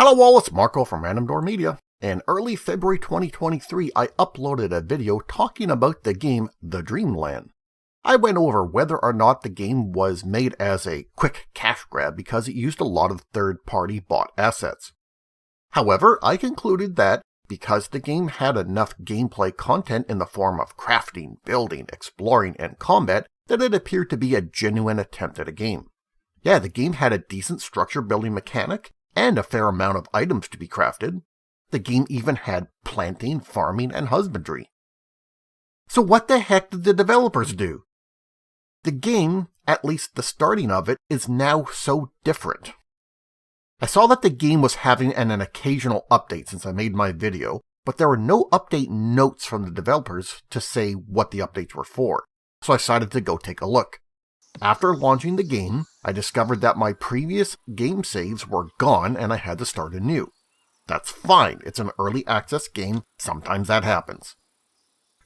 Hello all, it's Marco from Random Door Media. In early February 2023, I uploaded a video talking about the game The Dreamland. I went over whether or not the game was made as a quick cash grab because it used a lot of third-party bought assets. However, I concluded that because the game had enough gameplay content in the form of crafting, building, exploring, and combat, that it appeared to be a genuine attempt at a game. Yeah, the game had a decent structure building mechanic, and a fair amount of items to be crafted. The game even had planting, farming, and husbandry. So what the heck did the developers do? The game, at least the starting of it, is now so different. I saw that the game was having an occasional update since I made my video, but there were no update notes from the developers to say what the updates were for, so I decided to go take a look. After launching the game, I discovered that my previous game saves were gone and I had to start anew. That's fine, it's an early access game, sometimes that happens.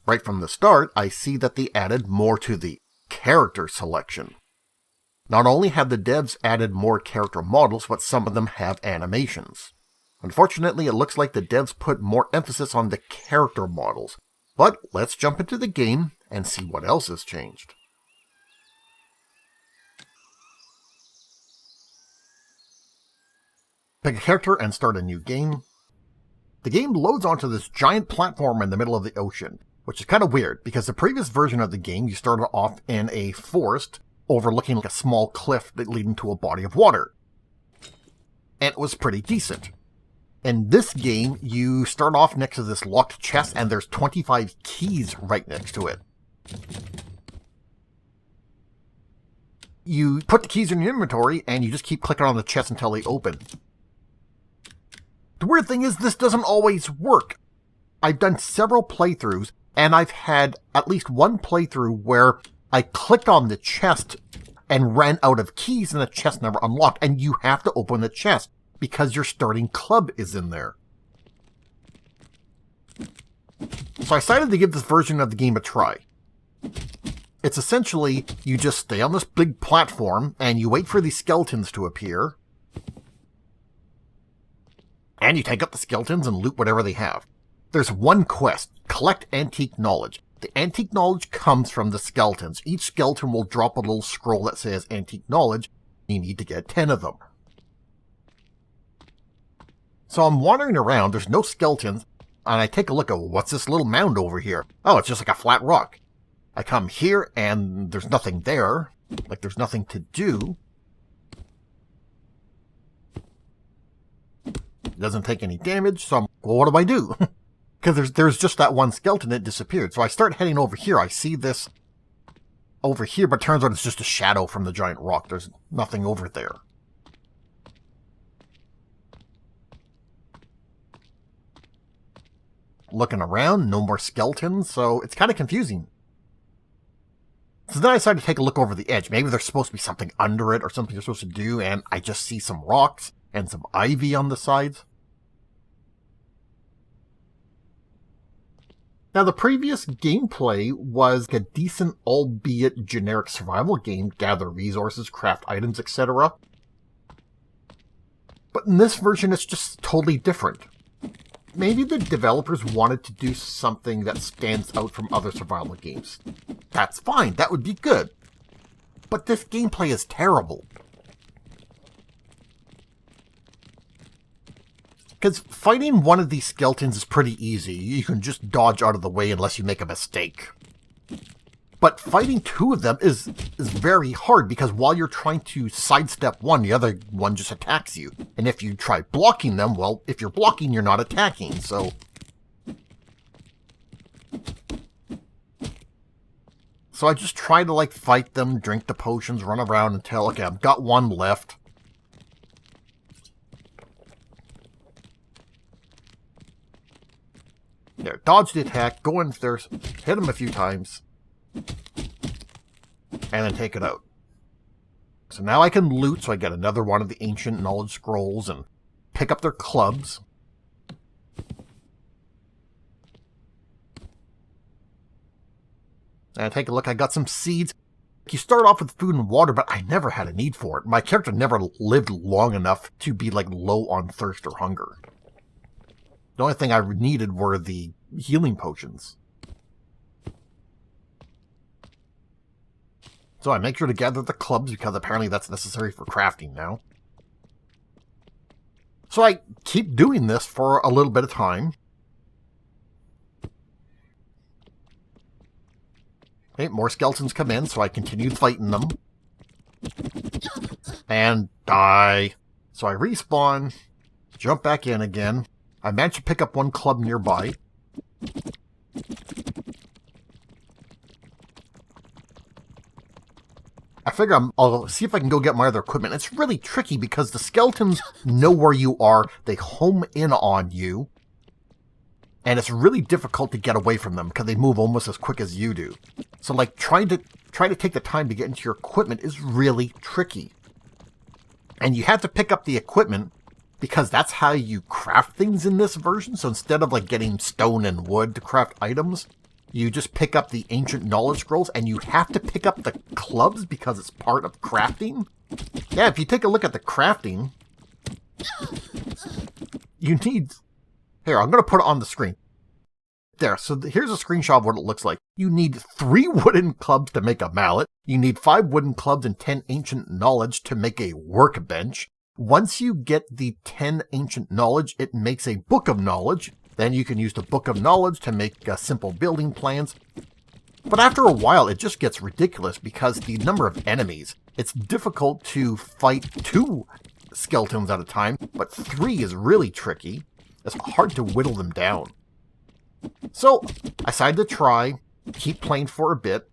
Right from the start, I see that they added more to the character selection. Not only have the devs added more character models, but some of them have animations. Unfortunately, it looks like the devs put more emphasis on the character models, but let's jump into the game and see what else has changed. Pick a character and start a new game. The game loads onto this giant platform in the middle of the ocean, which is kind of weird because the previous version of the game you started off in a forest overlooking like a small cliff that leading to a body of water. And it was pretty decent. In this game, you start off next to this locked chest and there's 25 keys right next to it. You put the keys in your inventory and you just keep clicking on the chest until they open. The weird thing is this doesn't always work. I've done several playthroughs and I've had at least one playthrough where I clicked on the chest and ran out of keys and the chest never unlocked, and you have to open the chest because your starting club is in there. So I decided to give this version of the game a try. It's essentially, you just stay on this big platform and you wait for these skeletons to appear, and you take up the skeletons and loot whatever they have. There's one quest, collect antique knowledge. The antique knowledge comes from the skeletons. Each skeleton will drop a little scroll that says antique knowledge. You need to get 10 of them. So I'm wandering around, there's no skeletons, and I take a look at what's this little mound over here? Oh, it's just like a flat rock. I come here and there's nothing there, like there's nothing to do. It doesn't take any damage, so well, what do I do? Because there's just that one skeleton that disappeared. So I start heading over here. I see this over here, but turns out it's just a shadow from the giant rock. There's nothing over there. Looking around, no more skeletons, so it's kind of confusing. So then I decided to take a look over the edge. Maybe there's supposed to be something under it or something you're supposed to do, and I just see some rocks and some ivy on the sides. Now, the previous gameplay was a decent, albeit generic survival game, gather resources, craft items, etc. But in this version, it's just totally different. Maybe the developers wanted to do something that stands out from other survival games. That's fine, that would be good. But this gameplay is terrible. Because fighting one of these skeletons is pretty easy. You can just dodge out of the way unless you make a mistake. But fighting two of them is very hard because while you're trying to sidestep one, the other one just attacks you. And if you try blocking them, well, if you're blocking, you're not attacking, so... So I just try to, like, fight them, drink the potions, run around until, okay, I've got one left. There, dodge the attack, go in there, hit him a few times, and then take it out. So now I can loot, so I get another one of the ancient knowledge scrolls and pick up their clubs. And take a look, I got some seeds. You start off with food and water, but I never had a need for it. My character never lived long enough to be like low on thirst or hunger. The only thing I needed were the healing potions. So I make sure to gather the clubs because apparently that's necessary for crafting now. So I keep doing this for a little bit of time. Okay, more skeletons come in, so I continued fighting them. And die. So I respawn, jump back in again. I managed to pick up one club nearby. I figure I'll see if I can go get my other equipment. It's really tricky because the skeletons know where you are. They home in on you. And it's really difficult to get away from them because they move almost as quick as you do. So like trying to take the time to get into your equipment is really tricky. And you have to pick up the equipment because that's how you craft things in this version. So instead of like getting stone and wood to craft items, you just pick up the ancient knowledge scrolls, and you have to pick up the clubs because it's part of crafting. Yeah, if you take a look at the crafting, you need... Here, I'm going to put it on the screen. There, so here's a screenshot of what it looks like. You need 3 wooden clubs to make a mallet. You need 5 wooden clubs and 10 ancient knowledge to make a workbench. Once you get the 10 ancient knowledge, it makes a book of knowledge. Then you can use the book of knowledge to make simple building plans. But after a while, it just gets ridiculous because the number of enemies, it's difficult to fight 2 skeletons at a time, but 3 is really tricky. It's hard to whittle them down. So, I decided to try, keep playing for a bit.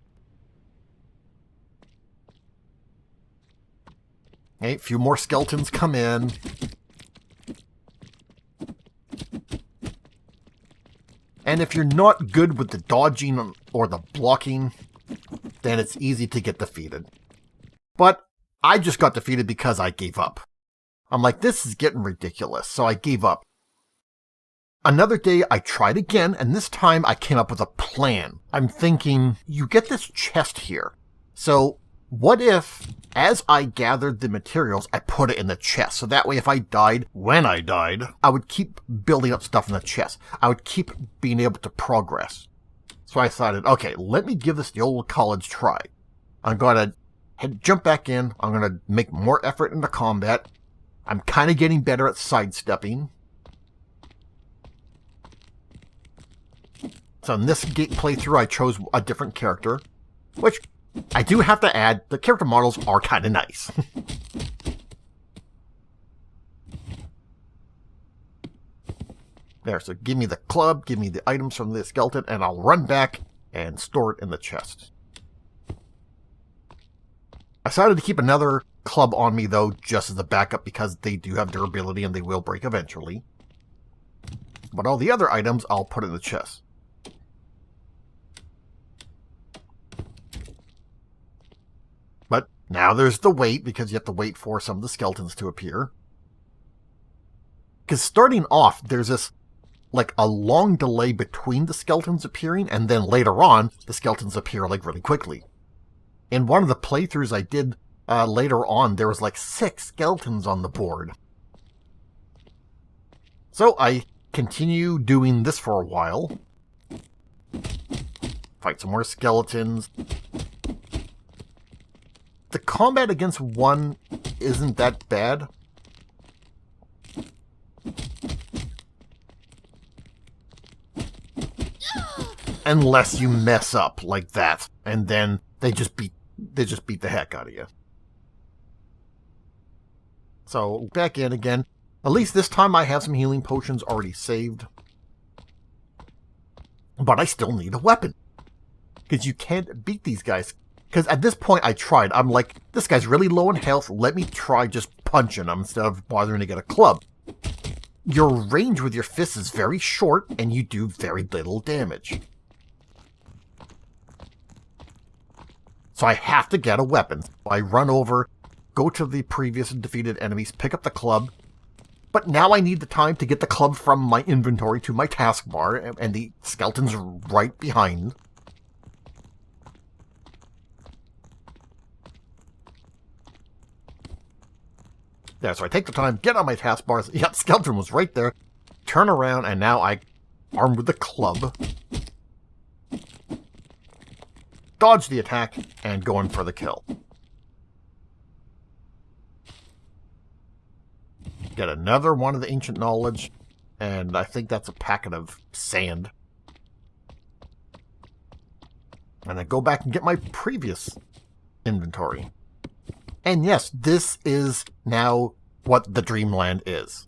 Okay, a few more skeletons come in. And if you're not good with the dodging or the blocking, then it's easy to get defeated. But I just got defeated because I gave up. I'm like, this is getting ridiculous, so I gave up. Another day, I tried again, and this time I came up with a plan. I'm thinking, you get this chest here. So, what if, as I gathered the materials, I put it in the chest? So that way, if I died, when I died, I would keep building up stuff in the chest. I would keep being able to progress. So I decided, okay, let me give this the old college try. I'm going to jump back in. I'm going to make more effort into combat. I'm kind of getting better at sidestepping. So in this playthrough, I chose a different character, which I do have to add, the character models are kind of nice. There, so give me the club, give me the items from the skeleton, and I'll run back and store it in the chest. I decided to keep another club on me, though, just as a backup, because they do have durability and they will break eventually. But all the other items, I'll put in the chest. But now there's the wait, because you have to wait for some of the skeletons to appear. Because starting off, there's this, like, a long delay between the skeletons appearing, and then later on, the skeletons appear, like, really quickly. In one of the playthroughs I did later on, there was, like, 6 skeletons on the board. So I continue doing this for a while. Fight some more skeletons. The combat against one isn't that bad. Unless you mess up like that, and then they just beat the heck out of you. So back in again. At least this time I have some healing potions already saved. But I still need a weapon. Because you can't beat these guys. Because at this point I tried. I'm like, this guy's really low in health. Let me try just punching him instead of bothering to get a club. Your range with your fists is very short, and you do very little damage. So I have to get a weapon. I run over, go to the previous defeated enemies, pick up the club. But now I need the time to get the club from my inventory to my taskbar, and the skeleton's right behind. There, so I take the time, get on my taskbars. Yep, skeleton was right there. Turn around, and now I, armed with the club, dodge the attack, and go in for the kill. Get another one of the ancient knowledge, and I think that's a packet of sand. And then go back and get my previous inventory. And yes, this is now what the Dreamland is.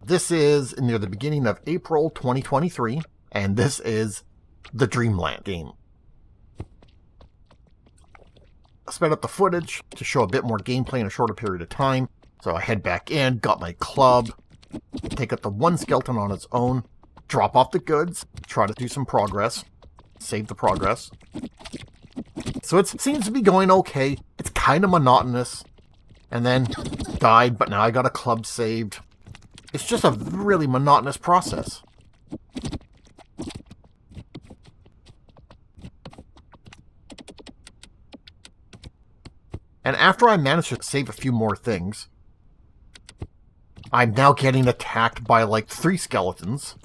This is near the beginning of April 2023, and this is the Dreamland game. I sped up the footage to show a bit more gameplay in a shorter period of time. So I head back in, got my club, take out the one skeleton on its own, drop off the goods, try to do some progress, save the progress. So it seems to be going okay. It's kind of monotonous. And then died, but now I got a club saved. It's just a really monotonous process. And after I managed to save a few more things, I'm now getting attacked by like 3 skeletons.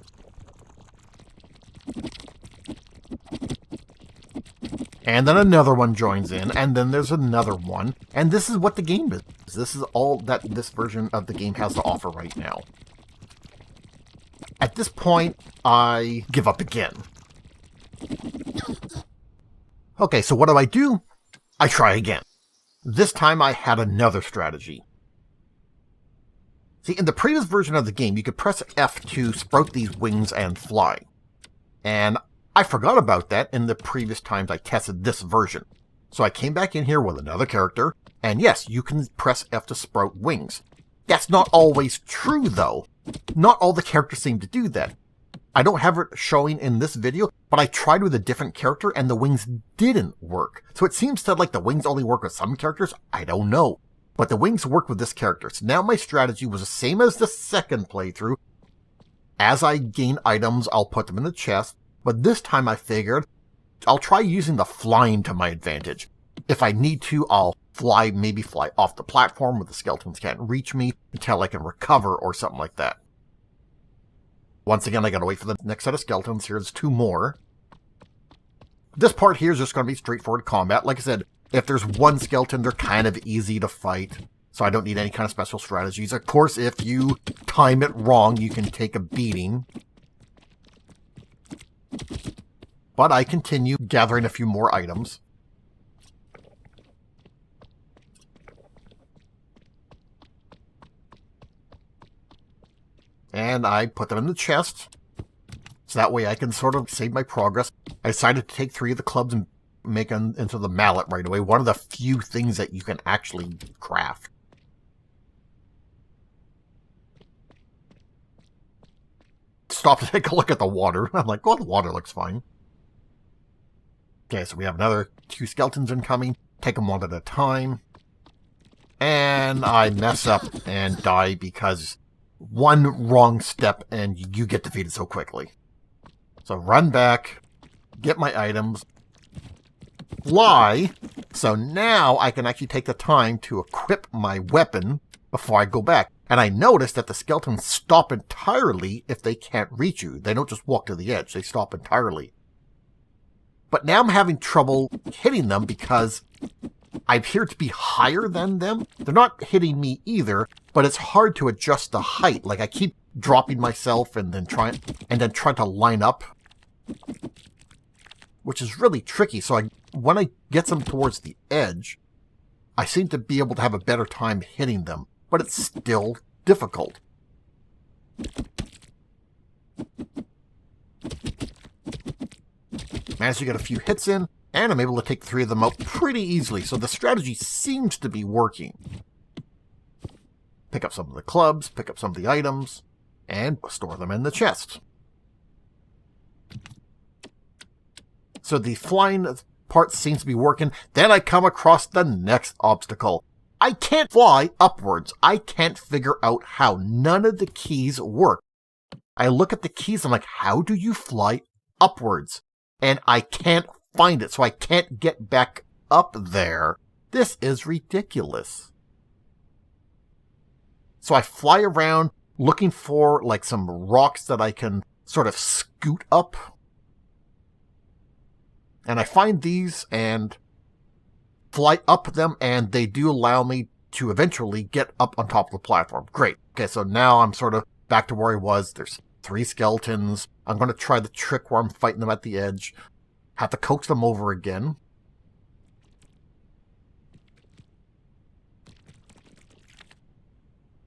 And then another one joins in, and then there's another one. And this is what the game is. This is all that this version of the game has to offer right now. At this point, I give up again. Okay, so what do? I try again. This time I had another strategy. See, in the previous version of the game, you could press F to sprout these wings and fly. And I forgot about that in the previous times I tested this version. So I came back in here with another character, and yes, you can press F to sprout wings. That's not always true, though. Not all the characters seem to do that. I don't have it showing in this video, but I tried with a different character and the wings didn't work. So it seems to like the wings only work with some characters. I don't know. But the wings work with this character. So now my strategy was the same as the second playthrough. As I gain items, I'll put them in the chest. But this time I figured I'll try using the flying to my advantage. If I need to, I'll maybe fly off the platform where the skeletons can't reach me until I can recover or something like that. Once again, I gotta wait for the next set of skeletons. Here's 2 more. This part here is just gonna be straightforward combat. Like I said, if there's one skeleton, they're kind of easy to fight, so I don't need any kind of special strategies. Of course, if you time it wrong, you can take a beating. But I continue gathering a few more items. And I put them in the chest, so that way I can sort of save my progress. I decided to take 3 of the clubs and make them into the mallet right away. One of the few things that you can actually craft. Stop to take a look at the water. I'm like, oh, the water looks fine. Okay, so we have another 2 skeletons incoming. Take them one at a time. And I mess up and die because one wrong step and you get defeated so quickly. So run back, get my items, fly. So now I can actually take the time to equip my weapon before I go back. And I noticed that the skeletons stop entirely if they can't reach you. They don't just walk to the edge, they stop entirely. But now I'm having trouble hitting them because I appear to be higher than them. They're not hitting me either, but it's hard to adjust the height. Like I keep dropping myself and then trying to line up, which is really tricky. So when I get them towards the edge, I seem to be able to have a better time hitting them, but it's still difficult. Managed to get a few hits in, and I'm able to take 3 of them out pretty easily, so the strategy seems to be working. Pick up some of the clubs, pick up some of the items, and store them in the chest. So the flying part seems to be working. Then I come across the next obstacle. I can't fly upwards. I can't figure out how. None of the keys work. I look at the keys, I'm like, how do you fly upwards? And I can't find it, so I can't get back up there. This is ridiculous. So I fly around looking for like some rocks that I can sort of scoot up. And I find these and fly up them, and they do allow me to eventually get up on top of the platform. Great. Okay, so now I'm sort of back to where I was. There's 3 skeletons. I'm going to try the trick where I'm fighting them at the edge. Have to coax them over again.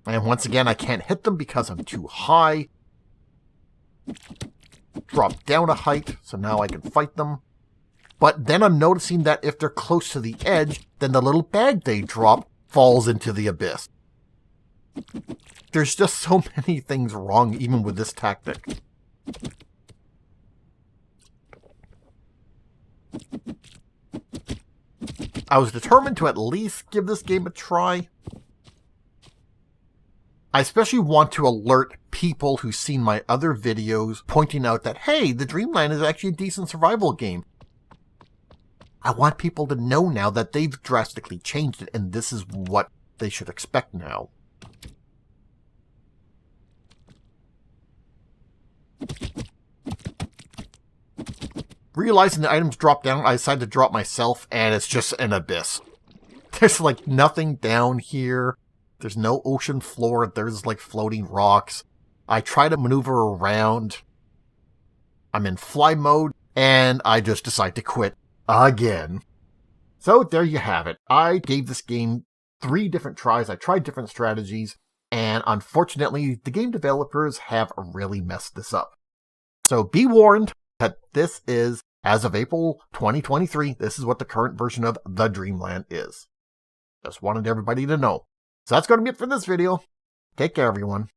And once again, I can't hit them because I'm too high. Drop down a height, so now I can fight them. But then I'm noticing that if they're close to the edge, then the little bag they drop falls into the abyss. There's just so many things wrong even with this tactic. I was determined to at least give this game a try. I especially want to alert people who've seen my other videos pointing out that, hey, the Dreamland is actually a decent survival game. I want people to know now that they've drastically changed it, and this is what they should expect now. Realizing the items drop down, I decided to drop myself, and it's just an abyss. There's like nothing down here. There's no ocean floor. There's like floating rocks. I try to maneuver around. I'm in fly mode, and I just decide to quit again. So there you have it. I gave this game 3 different tries. I tried different strategies, and unfortunately, the game developers have really messed this up. So be warned that this is, as of April 2023, this is what the current version of the Dreamland is. Just wanted everybody to know. So that's going to be it for this video. Take care, everyone.